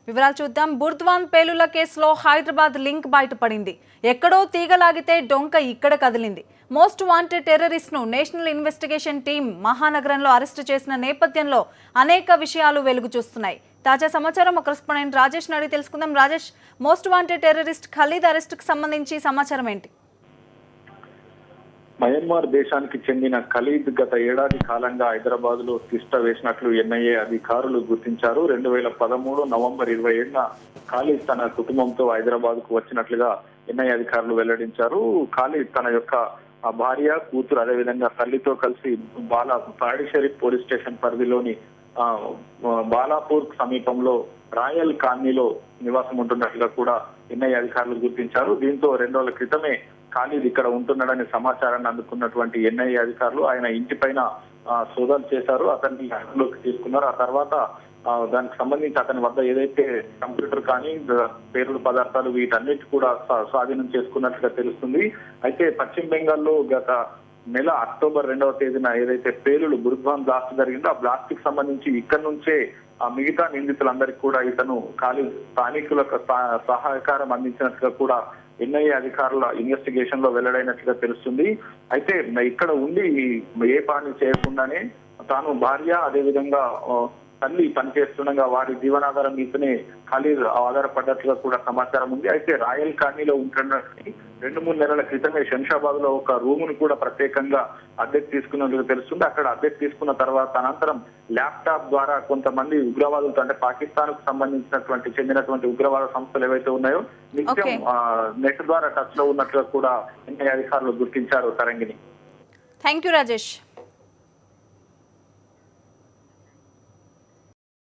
వివరాలు చూద్దాం. బుర్ద్వాన్ పేలుళ్ల కేసులో హైదరాబాద్ లింక్ బయటపడింది. ఎక్కడో తీగలాగితే డొంక ఇక్కడ కదిలింది. మోస్ట్ వాంటెడ్ టెర్రరిస్ట్ ను నేషనల్ ఇన్వెస్టిగేషన్ టీం మహానగరంలో అరెస్టు చేసిన నేపథ్యంలో అనేక విషయాలు వెలుగు చూస్తున్నాయి. తాజా సమాచారం మా కరెస్పాండెంట్ రాజేష్ అడిగి తెలుసుకుందాం. Rajesh, most wanted terrorist Khalid అరెస్టుకు సంబంధించి సమాచారం ఏంటి? మయన్మార్ దేశానికి చెందిన ఖలీద్ గత ఏడాది కాలంగా హైదరాబాద్ లో తిష్ట వేసినట్లు ఎన్ఐఏ అధికారులు గుర్తించారు. 2013 నవంబర్ 27న ఖలీద్ తన కుటుంబంతో హైదరాబాద్ కు వచ్చినట్లుగా ఎన్ఐఏ అధికారులు వెల్లడించారు. ఖలీద్ తన యొక్క భార్య, కూతురు, అదేవిధంగా తల్లితో కలిసి తాడి షరీఫ్ పోలీస్ స్టేషన్ పరిధిలోని బాలాపూర్ సమీపంలో రాయల్ కాలనీలో నివాసం ఉంటున్నట్లుగా కూడా ఎన్ఐఏ అధికారులు గుర్తించారు. దీంతో 2 రోజుల క్రితమే ఖలీద్ ఇక్కడ ఉంటున్నాడనే సమాచారాన్ని అందుకున్నటువంటి ఎన్ఐఏ అధికారులు ఆయన ఇంటి పైన సోదాలు చేశారు. అతన్ని అదుపులోకి తీసుకున్నారు. ఆ తర్వాత దానికి సంబంధించి అతని వద్ద ఏదైతే కంప్యూటర్ కానీ పేలుడు పదార్థాలు వీటన్నిటి కూడా స్వాధీనం చేసుకున్నట్లుగా తెలుస్తుంది. అయితే పశ్చిమ బెంగాల్లో గత నెల అక్టోబర్ 2వ తేదీన ఏదైతే పేలుడు బుర్ద్వాన్ బ్లాస్ట్ జరిగిందో ఆ బ్లాస్ట్ కి సంబంధించి ఇక్కడ నుంచే ఆ మిగతా నిందితులందరికీ కూడా ఇతను ఖలీద్ స్థానికులకు సహకారం అందించినట్లుగా కూడా ఎన్ఐఏ అధికారుల ఇన్వెస్టిగేషన్ లో వెల్లడైనట్లుగా తెలుస్తుంది. అయితే ఇక్కడ ఉండి ఏ పని చేయకుండానే తాను భార్య, అదేవిధంగా తల్లి పనిచేస్తుండగా వారి జీవనాధారం మీదనే ఖలీద్ ఆధారపడ్డట్లుగా కూడా సమాచారం ఉంది. అయితే రాయల్ కాలనీలో ఉంటున్నట్టు 2-3 నెలల క్రితమే శంషాబాద్ లో ఒక రూమును కూడా ప్రత్యేకంగా అద్దెకు తీసుకున్నట్లుగా తెలుస్తుంది. అక్కడ అద్దెకు తీసుకున్న తర్వాత అనంతరం ల్యాప్టాప్ ద్వారా కొంతమంది ఉగ్రవాదులతో, అంటే పాకిస్తాన్ కు సంబంధించినటువంటి చెందినటువంటి ఉగ్రవాద సంస్థలు ఏవైతే ఉన్నాయో నిత్యం నెట్ ద్వారా టచ్ లో ఉన్నట్లుగా కూడా ఎన్ఐఏ అధికారులు గుర్తించారు. తరంగిణి. Thank you Rajesh.